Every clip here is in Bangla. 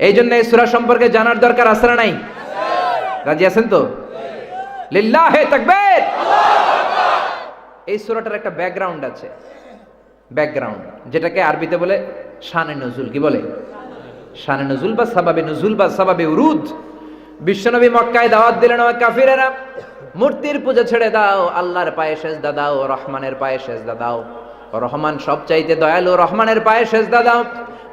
এই জন্য এই সূরা সম্পর্কে জানার দরকার আছে না নাই? রাজি আছেন তো? লিল্লাহি তাকবীর। এই সূরাটার একটা ব্যাকগ্রাউন্ড আছে, ব্যাকগ্রাউন্ড, যেটাকে আরবিতে বলে শানে নজুল। কি বলে? শানে নজুল বা সাবাবে নজুল বা সাবাবে উরুদ। বিশ্বনবী মক্কায় দাওয়াত দিলেন, ও কাফিরেরা মূর্তির পূজা ছেড়ে দাও, আল্লাহর পায়ে সেজদা দাও, রহমানের পায়ে সেজদা দাও। রহমান সবচাইতে দয়ালু, রহমানের পায়ে সেজদা দাও।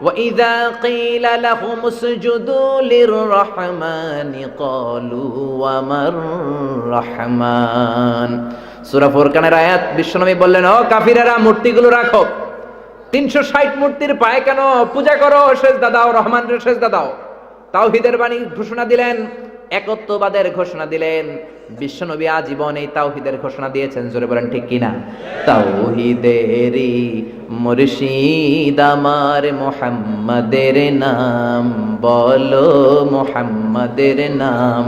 ওয়া ইযা কিলা লাহুম উসজুদু লিররহমানি ক্বালু ওয়া মার রহমান। সূরা ফুরকানের আয়াত। বিশ্বনবী বললেন, ও কাফিরেরা মূর্তিগুলো রাখো, 360 মূর্তির পায়ে কেন পূজা করো? সেজদা দাও, রহমানের সেজদা দাও। তাওহীদের বাণী ঘোষণা দিলেন, একত্ববাদের ঘোষণা দিলেন। বিশ্বনবী আজীবন এই তাওহীদের ঘোষণা দিয়েছেন। জোরে বলেন ঠিক কিনা? তাওহীদেরই মুর্শিদ আমার মুহাম্মাদের নাম, বলো মুহাম্মাদের নাম।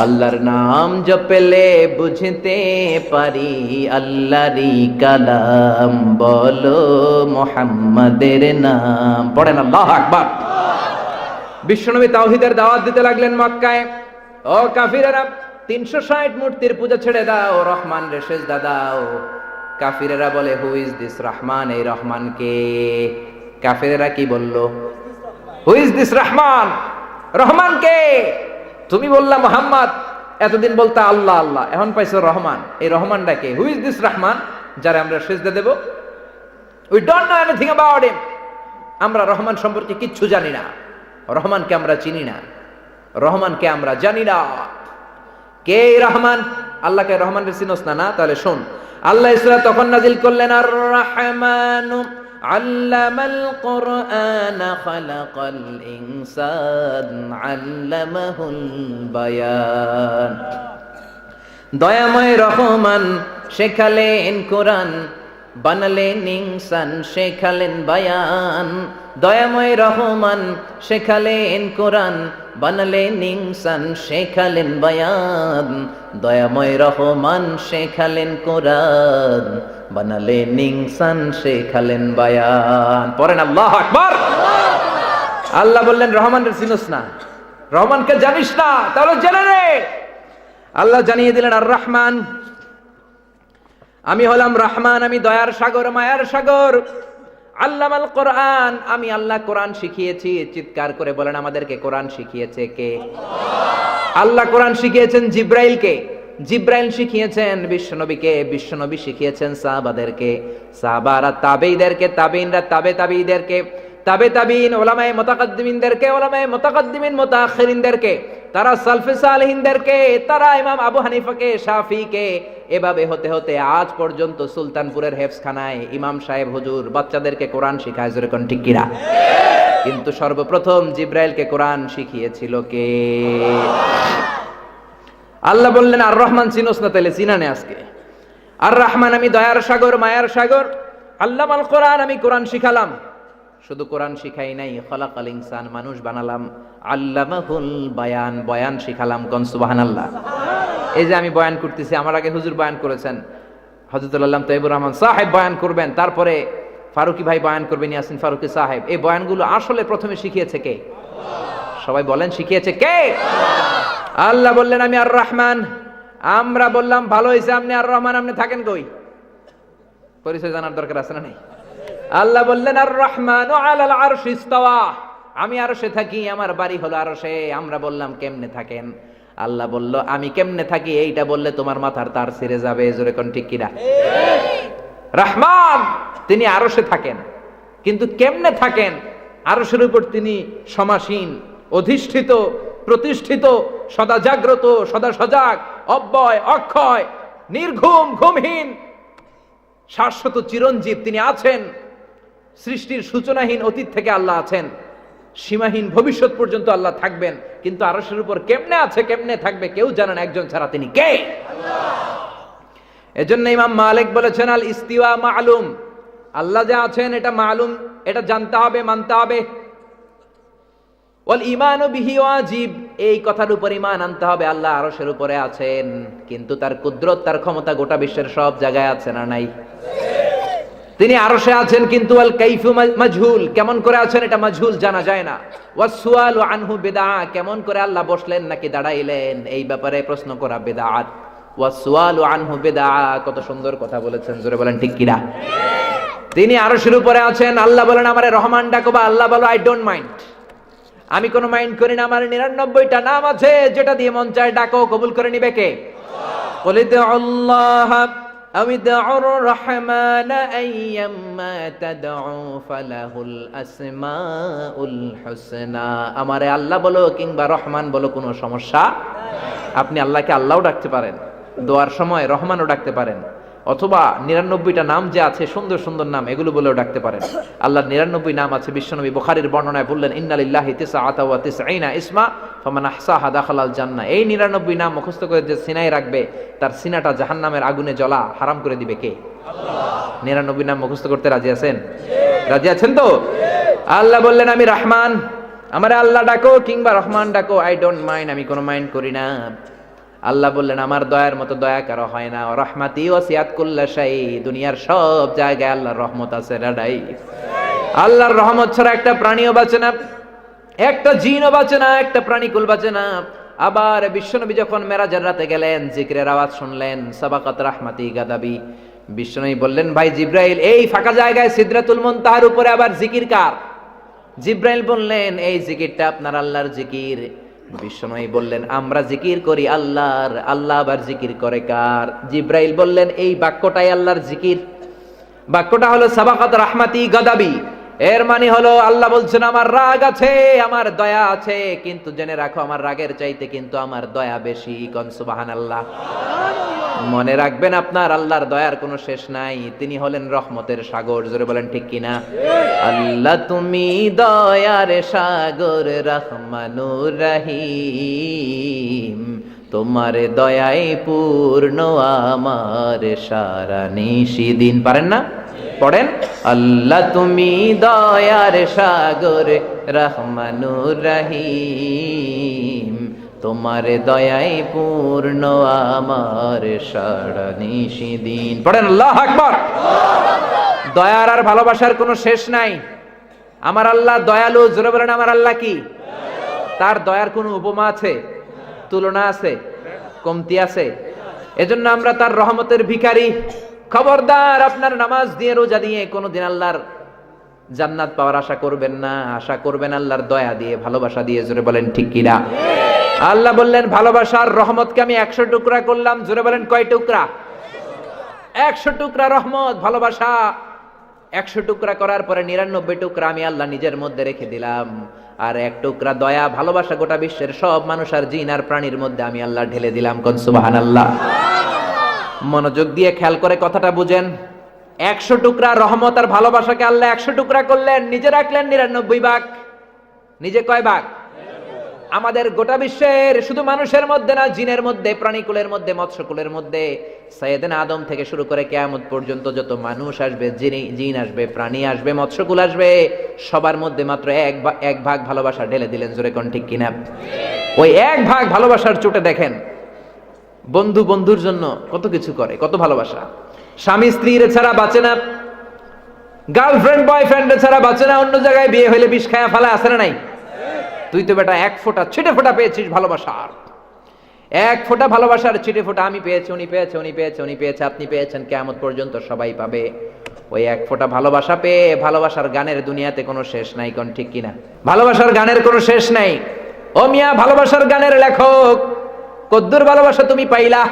আল্লাহর নাম জপলে বুঝতে পারি আল্লাহরই কালাম, বলো মুহাম্মাদের নাম। পড়েন আল্লাহু আকবার। বিশ্বনবী তাওহীদের দাওয়াত দিতে লাগলেন মক্কায়। ও কাফিরেরা 360 মূর্তির পূজা ছেড়ে দাও, রহমানের সেজদা দাও। কাফিরেরা বলে, হু ইজ দিস রহমান? এই রহমান কে? কাফিরেরা কি বলল? Who is this Rahman? Rahman কে? তুমি বললা মুহাম্মদ, এতদিন বলতা আল্লাহ আল্লাহ, এখন পাইছো রহমান। এই রহমানটা কে? হু ইজ দিস রহমান যারে আমরা সেজদা দেব? We don't know anything about him. আমরা রহমান সম্পর্কে কিচ্ছু জানি না, রহমানকে আমরা চিনি না, রহমানকে আমরা জানি না। কে রহমান? আল্লাহকে রহমানের চিনোস না? না, তাহলে শোন। আল্লাহ সূরা তখন নাজিল করলেন, আর রহমানু আল্লামাল কুরআন খালাকাল ইনসান আল্লামাহুল বায়ান। দয়াময় রহমান শেখালেন কোরআন, বানালেন ইনসান শেখালেন বায়ান। দয়াময় রহমান শেখালেন কোরআন, বানালেন ইনসান শেখালেন বায়ান। দয়াময় রহমান শেখালেন কোরআন, বানালেন ইনসান শেখালেন বায়ান। পড়েন আল্লাহু আকবার। আল্লাহ বললেন, রহমানের চিনোস না, রহমানকে জানিস না? তাহলে জেনে নে। আল্লাহ জানিয়ে দিলেন, আর রহমান, আমি হলাম রহমান, আমি দয়ার সাগর, মায়ার সাগর। আল্লামাল কোরআন, আমি আল্লাহ কোরআন শিখিয়েছি। চিৎকার করে বলেন, আমাদেরকে কোরআন শিখিয়েছে কে? আল্লাহ কোরআন শিখিয়েছেন জিব্রাইলকে, জিব্রাইল শিখিয়েছেন বিশ্বনবীকে, বিশ্বনবী শিখিয়েছেন সাহাবাদেরকে, সাহাবারা তাবেঈদেরকে, তাবেঈনরা তাবে তাবেঈদেরকে, তাবে তাবেঈন উলামায়ে মুতাকাদ্দিমিনদেরকে, উলামায়ে মুতাকাদ্দিমিন মুতাআখিরিনদেরকে, তারা সালফে সালেহিনদেরকে, তারা ইমাম আবু হানিফাকে, শাফিকে। এভাবে হতে হতে আজ পর্যন্ত সুলতানপুরের হেফজখানায় ইমাম সাহেব হুজুর বাচ্চাদেরকে কোরআন শিখায়। জোরে কোন ঠিক কিনা? কিন্তু সর্বপ্রথম জিব্রাইলকে কোরআন শিখিয়েছিল কে? আল্লাহ বললেন, আর রহমান চিনোস না? তাহলে চিনা নে আজকে। আর রহমান, আমি দয়ার সাগর, মায়ার সাগর। আল্লামাল কোরআন, আমি কোরআন শিখালাম। শুধু কোরআন শিখাই নাই, খলাকাল ইনসান, মানুষ বানালাম। আল্লামাহুল বায়ান, বয়ান শিখালাম। কোন সুবহানাল্লাহ। এই যে আমি বয়ান করতেছি, আমার আগে হুজুর বয়ান করেছেন, হযরতুল আল্লামা তৈয়বুর রহমান সাহেব বয়ান করবেন, তারপরে ফারুকি ভাই বয়ান করবেন, ইয়াসিন ফারুকি সাহেব। এই বয়ানগুলো আসলে প্রথমে শিখিয়েছে কে? সবাই বলেন, শিখিয়েছে কে? আল্লাহ বললেন, আমি আর রহমান। আমরা বললাম, ভালো হয়েছে আপনি আর রহমান, আপনি থাকেন কই? পরিচয় জানার দরকার আছে না? নেই? আল্লাহ বললেন, আর রহমানু আলাল আরশি ইস্তাওয়া, আমি আরশে থাকি, আমার বাড়ি হলো আরশে। আমরা বললাম, কেমনে থাকেন? আল্লাহ বলল, আমি কেমনে থাকি এইটা বললে তোমার মাথার তার ছিঁড়ে যাবে। জোরে কোন ঠিক কিনা? রহমান তিনি আরশে থাকেন, কিন্তু কেমনে থাকেন? আরশের উপর তিনি সমাসীন, অধিষ্ঠিত, প্রতিষ্ঠিত, সদা জাগ্রত, সদা সজাগ, অব্যয়, অক্ষয়, নির্ঘুম, ঘুমহীন, শাশ্বত চিরঞ্জীব তিনি আছেন। সৃষ্টির সূচনাহীন অতীত থেকে আল্লাহ আছেন, সীমাহীন ভবিষ্যৎ পর্যন্ত আল্লাহ থাকবেন। কিন্তু আরশের উপর কেমনে আছে, কেমনে থাকবে কেউ জানেন একজন ছাড়া, তিনি কে? এজন্য ইমাম মালিক বলেছেন, আল ইস্তিওয়া মালুম, আল্লাহ যে আছেন এটা মালুম, এটা জানতে হবে, মানতে হবে। ওয়াল ঈমানু বিহি ওয়াজিব, এই কথার উপর ঈমান আনতে হবে, আল্লাহ আরশের উপরে আছেন, কিন্তু তার কুদরত, তার ক্ষমতা গোটা বিশ্বের সব জায়গায় আছে না নাই? তিনি আরশে আছেন কিন্তু আল কাইফু মাজহুল, কেমন করে আছেন এটা মাজহুল, জানা যায় না। ওয়াস সুআলু আনহু বিদআ, কেমন করে আল্লাহ বসলেন নাকি দাঁড়াইলেন এই ব্যাপারে প্রশ্ন করা বিদআত। ওয়াস সুআলু আনহু বিদআ, কত সুন্দর কথা বলেছেন, জোরে বলেন ঠিক কিনা। তিনি আরশের উপরে আছেন, আল্লাহ বলেন আমারে রহমান ডাকো, বা আল্লাহ বলো আই ডোন্ট মাইন্ড, আমি কোনো মাইন্ড করি না, আমার 99টা নাম আছে, যেটা দিয়ে মন চায় ডাকো, কবুল করে নিবে কে? কুলিদু আল্লাহ আও ইদউর রহমান আইয়াম্মা তাদউ ফালাহুল আসমাউল হুসনা, আমারে আল্লাহ বলো কিংবা রহমান বলো, কোনো সমস্যা। আপনি আল্লাহকে আল্লাহও ডাকতে পারেন, দোয়ার সময় রহমানও ডাকতে পারেন, অথবা 99টা নাম যে আছে সুন্দর সুন্দর নাম, এগুলো বলেও ডাকতে পারেন। আল্লাহর 99 নাম আছে, বিশ্বনবী বুখারীর বর্ণনায় বললেন ইন্নালিল্লাহি তিসআতা ওয়া তিসঈনা ইসমা ফামান আহসাহা দাখালাল জান্নাহ। এই 99 নাম মুখস্থ করে যে সিনায় রাখবে, তার সিনাটা জাহান্নামের আগুনে জ্বলা হারাম করে দিবে কে? আল্লাহ। 99 নাম মুখস্থ করতে রাজি আছেন? রাজি আছেন তো? আল্লাহ বললেন আমি রহমান, আমারে আল্লাহ ডাকো কিংবা রহমান ডাকো, আই ডোন্ট মাইন্ড, আমি কোনো মাইন্ড করি না। আল্লাহ বললেন আমার দয়ার মতো দয়া কারো হয় না, রহমাতি ওয়াসিআত কুল্লা শাই, দুনিয়ার সব জায়গায় আল্লাহর রহমত আছে রাডাই। আল্লাহর রহমত ছাড়া একটা প্রাণীও বাঁচে না, একটা জিনও বাঁচে না, একটা প্রাণীকুল বাঁচে না। আবার বিশ্বনবী যখন মেরাজের রাতে গেলেন, জিকিরের আওয়াজ শুনলেন, সাবাকাত রাহমাতি গাদাবি, বিশ্বনবী বললেন ভাই জিব্রাইল, এই ফাঁকা জায়গায় সিদরাতুল মুনতাহার উপরে আবার জিকির কার? জিব্রাইল বললেন এই জিকিরটা আপনার আল্লাহর জিকির। বিশ্বনবী বললেন আমরা জিকির করি আল্লাহর, আল্লাহ আবার জিকির করে কার? জিব্রাইল বললেন এই বাক্যটাই আল্লাহর জিকির। বাক্যটা হলো সাবাকাত রাহমাতি গাদাবি, এর মানে হলো আল্লাহ বলছেন আমার রাগ আছে, আমার দয়া আছে, কিন্তু জেনে রাখো আমার রাগের চাইতে কিন্তু আমার দয়া বেশি। কোন সুবহানাল্লাহ। মনে রাখবেন আপনার আল্লাহর দয়ার কোনো শেষ নাই, তিনি হলেন রহমতের সাগর, জোরে বলেন ঠিক কিনা। আল্লাহ তুমি দয়ার সাগর রহমানুর রহিম, তোমার দয়ায় পূর্ণ আমার সারা নিশিদিন। পারেন না? পড়েন আল্লাহ তুমি দয়ার সাগর রহমানুর রহিম, তোমার দয়ায় পূর্ণ আমার সারা নিশিদিন। পড়েন আল্লাহু আকবার। দয়ার আর ভালোবাসার কোনো শেষ নাই। আমার আল্লাহ দয়ালু, জোরে বলেন আমার আল্লাহ কি? তার দয়ার কোনো উপমা আছে? তুলনা আছে? কমতি আছে? এজন্য আমরা তার রহমতের ভিখারি। খবরদার আপনার নামাজ দিয়ে রোজা দিয়ে কোনোদিন আল্লাহর জান্নাত পাওয়ার আশা করবেন না, আশা করবেন আল্লাহর দয়া দিয়ে, ভালোবাসা দিয়ে, জোরে বলেন ঠিক কিনা। আল্লাহ বললেন ভালোবাসার রহমতকে আমি 100 টুকরা করলাম, জোরে বলেন কয় টুকরা? 100 টুকরা রহমত ভালোবাসা। 100 টুকরা করার পরে 99 টুকরা আমি আল্লাহ নিজের মধ্যে রেখে দিলাম, আর 1 টুকরা দয়া ভালোবাসা গোটা বিশ্বের সব মানুষ আর জিন আর প্রাণীর মধ্যে আমি আল্লাহ ঢেলে দিলাম। কোন সুবহানাল্লাহ। মনোযোগ দিয়ে খেয়াল করে কথাটা বুঝেন। 100 টুকরা রহমত আর ভালোবাসাকে আল্লাহ 100 টুকরা করলেন, নিজে রাখলেন 99 ভাগ। নিজে কয় ভাগ? আমাদের গোটা বিশ্বের শুধু মানুষের মধ্যে না, জিনের মধ্যে, প্রাণীকুলের মধ্যে, মৎস্যকুলের মধ্যে, সাইয়েদনা আদম থেকে শুরু করে কিয়ামত পর্যন্ত যত মানুষ আসবে, জিন আসবে, প্রাণী আসবে, মৎস্যকুল আসবে, সবার মধ্যে মাত্র এক ভাগ ভালোবাসা ঢেলে দিলেন। জোরে কোন ঠিক কিনা? ওই 1 ভাগ ভালোবাসার চোটে দেখেন বন্ধু বন্ধুর জন্য কত কিছু করে, কত ভালোবাসা। স্বামী স্ত্রীর ছাড়া বাঁচে না, গার্লফ্রেন্ড বয়ফ্রেন্ড ছাড়া বাঁচে না। অন্য জায়গায় বিয়ে হইলে বিষ খায়া ফেলা আছে না নাই? তুই তো বেটা 1 ফোঁটা ছিটে ফোঁটা পেয়েছিস ভালোবাসার। 1 ফোঁটা ভালোবাসার ছিটে ফোঁটা আমি পেয়েছি, উনি পেয়েছে, উনি পেয়েছে, উনি পেয়েছে, আপনি পেয়েছেন, কিয়ামত পর্যন্ত সবাই পাবে। ওই 1 ফোঁটা ভালোবাসা পেয়ে ভালোবাসার গানের দুনিয়াতে কোনো শেষ নাই। কোন ঠিক কিনা? ভালোবাসার গানের কোনো শেষ নাই। ও মিয়া ভালোবাসার গানের লেখক, কদ্দুর ভালোবাসা তুমি পাইলা?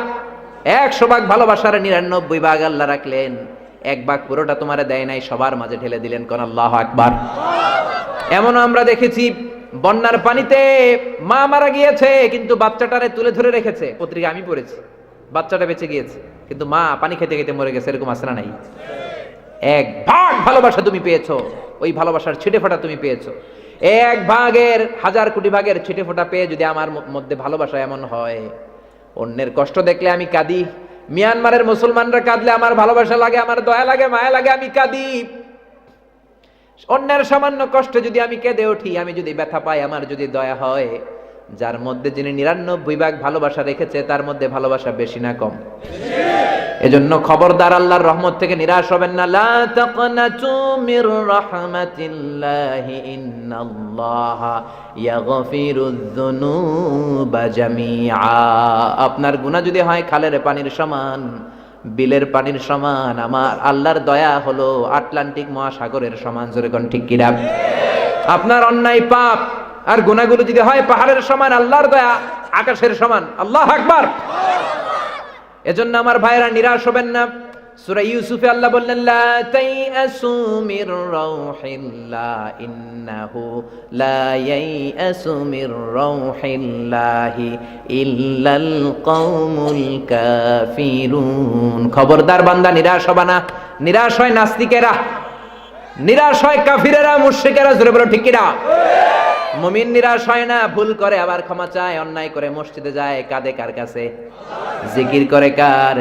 100 ভাগ ভালোবাসার 99 ভাগ আল্লাহ রাখলেন, 1 ভাগ পুরোটা তোমারে দেয় নাই, সবার মাঝে ঢেলে দিলেন। কোন আল্লাহু আকবার। এমন আমরা দেখেছি বন্যার পানিতে মা মারা গিয়েছে, কিন্তু বাচ্চাটারে তুলে ধরে রেখেছে। পত্রিকা আমি পড়েছি, বাচ্চাটা বেঁচে গিয়েছে কিন্তু মা পানি খেতে খেতে মরে গেছে। এরকম আছে না নাই? 1 ভাগ ভালোবাসা তুমি পেয়েছো, ওই ভালোবাসার ছিটে ফোঁটা তুমি পেয়েছো। 1 ভাগের 1000 কোটি ভাগের ছিটে ফোঁটা পেয়ে যদি আমার মধ্যে ভালোবাসা এমন হয়, অন্যের কষ্ট দেখলে আমি কাঁদি, মিয়ানমারের মুসলমানরা কাঁদলে আমার ভালোবাসা লাগে, আমার দয়া লাগে, মায়া লাগে, আমি কাঁদি। অন্যের সামান্য কষ্টে যদি আমি কেঁদে উঠি, আমি যদি ব্যথা পাই, আমার যদি দয়া হয়, যার মধ্যে যিনি 99 ভাগ ভালোবাসা রেখেছে তার মধ্যে ভালোবাসা বেশি না কম? এজন্য খবরদার আল্লাহর রহমত থেকে নিরাশ হবেন না। লা তাকনাতু মির রাহমাতিল্লাহি ইন্নাল্লাহা ইয়াগফিরুয যুনুবা জামিআ। আপনার গুনাহ যদি হয় খালের পানির সমান, বিলের পানির সমান, আমার আল্লাহর দয়া হলো আটলান্টিক মহাসাগরের সমান। জোরে কোন ঠিক কিনা? আপনার অন্যায় পাপ আর গুনাহগুলো যদি হয় পাহাড়ের সমান, আল্লাহর দয়া আকাশের সমান। আল্লাহু আকবার। এজন্য আমার ভাইরা নিরাশ হবেন না। সূরা ইউসুফে আল্লাহ বললেন লা তাইয়াসু মির রাউহিল্লাহ ইন্নাহু লা ইয়াইয়াসু মির রাউহিল্লাহি ইল্লাল কওমুল কাফিরুন। খবরদার বান্দা নিরাশ হবে না। নিরাশ হয় নাস্তিকেরা, নিরাশ হয় কাফিরেরা, মুশরিকেরা। জোরে বলো ঠিক কিনা? মুমিন নিরাশ হয় না, ভুল করে আবার ক্ষমা চায়, অন্যায় করে মসজিদে যায়, কাঁদে কার কাছে? জিকির করে কার?